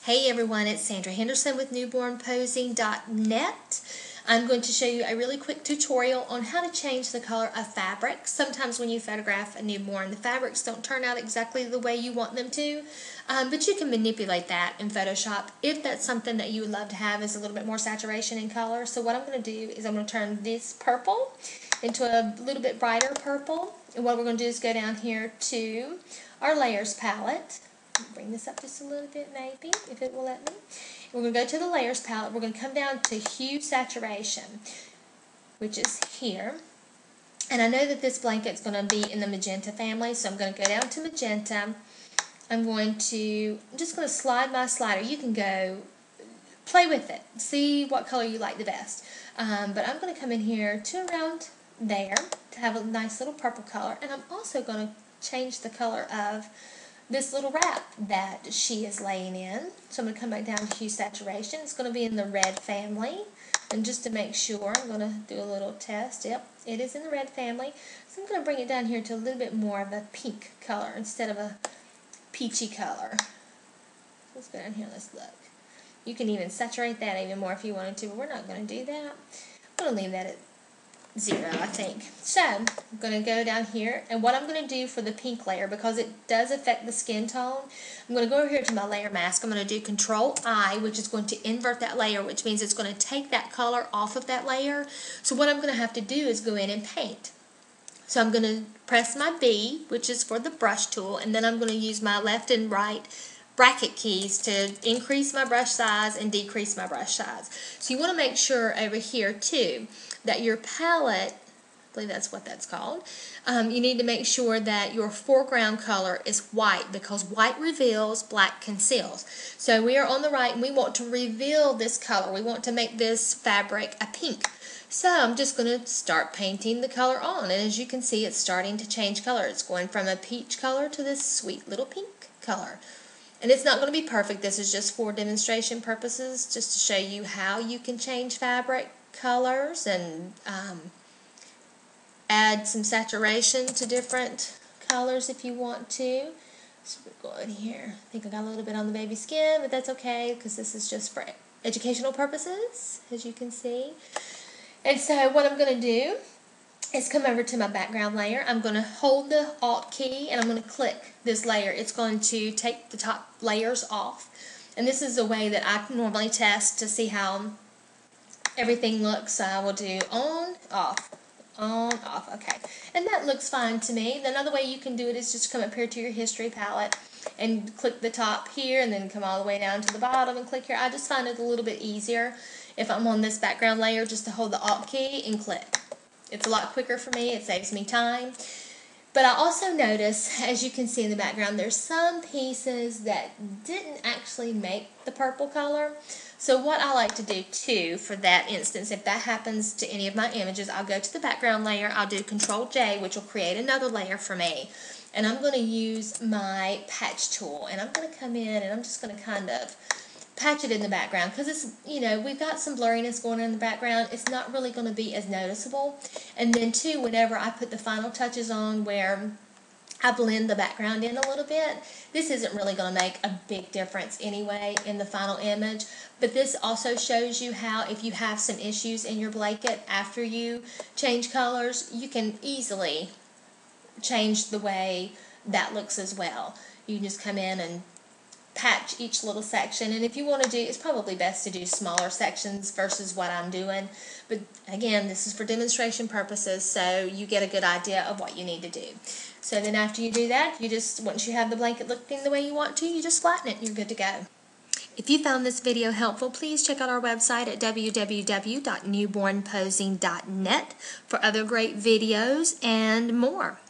Hey everyone, it's Sandra Henderson with newbornposing.net. I'm going to show you a really quick tutorial on how to change the color of fabric. Sometimes when you photograph a newborn, the fabrics don't turn out exactly the way you want them to, but you can manipulate that in Photoshop if that's something that you would love to have is a little bit more saturation in color. So what I'm going to do is I'm going to turn this purple into a little bit brighter purple, and what we're going to do is go down here to our layers palette. Bring this up just a little bit maybe, if it will let me. We're going to go to the layers palette. We're going to come down to hue saturation, which is here. And I know that this blanket's going to be in the magenta family, so I'm going to go down to magenta. I'm just going to slide my slider. You can go play with it. See what color you like the best. But I'm going to come in here to around there to have a nice little purple color. And I'm also going to change the color of this little wrap that she is laying in. So I'm going to come back down to hue saturation. It's going to be in the red family. And just to make sure, I'm going to do a little test. Yep, it is in the red family. So I'm going to bring it down here to a little bit more of a pink color instead of a peachy color. Let's go down here and let's look. You can even saturate that even more if you wanted to, but we're not going to do that. I'm going to leave that at 0, I think. So I'm going to go down here, and what I'm going to do for the pink layer, because it does affect the skin tone, I'm going to go over here to my layer mask. I'm going to do Control-I, which is going to invert that layer, which means it's going to take that color off of that layer. So what I'm going to have to do is go in and paint. So I'm going to press my B, which is for the brush tool, and then I'm going to use my left and right bracket keys to increase my brush size and decrease my brush size. So you want to make sure over here too that your palette, I believe that's what that's called, you need to make sure that your foreground color is white, because white reveals, black conceals. So we are on the right and we want to reveal this color. We want to make this fabric a pink. So I'm just going to start painting the color on, and as you can see, it's starting to change color. It's going from a peach color to this sweet little pink color. And it's not going to be perfect. This is just for demonstration purposes, just to show you how you can change fabric colors and add some saturation to different colors if you want to. So we're going here. I think I got a little bit on the baby skin, but that's okay because this is just for educational purposes, as you can see. And so what I'm going to do is come over to my background layer. I'm going to hold the Alt key and I'm going to click this layer. It's going to take the top layers off. And this is a way that I normally test to see how everything looks. So I will do on, off, okay. And that looks fine to me. Another way you can do it is just come up here to your history palette and click the top here and then come all the way down to the bottom and click here. I just find it a little bit easier if I'm on this background layer just to hold the Alt key and click. It's a lot quicker for me. It saves me time. But I also notice, as you can see in the background, there's some pieces that didn't actually make the purple color. So what I like to do too for that instance, if that happens to any of my images, I'll go to the background layer, I'll do Control-J, which will create another layer for me. And I'm going to use my patch tool, and I'm going to come in and I'm just going to kind of patch it in the background, because it's, you know, we've got some blurriness going on in the background. It's not really going to be as noticeable. And then too, whenever I put the final touches on where I blend the background in a little bit, this isn't really going to make a big difference anyway in the final image. But this also shows you how, if you have some issues in your blanket after you change colors, you can easily change the way that looks as well. You can just come in and patch each little section, and if you want to do, it's probably best to do smaller sections versus what I'm doing, but again, this is for demonstration purposes, so you get a good idea of what you need to do. So then after you do that, you just, once you have the blanket looking the way you want to, you just flatten it and you're good to go. If you found this video helpful, please check out our website at www.newbornposing.net for other great videos and more.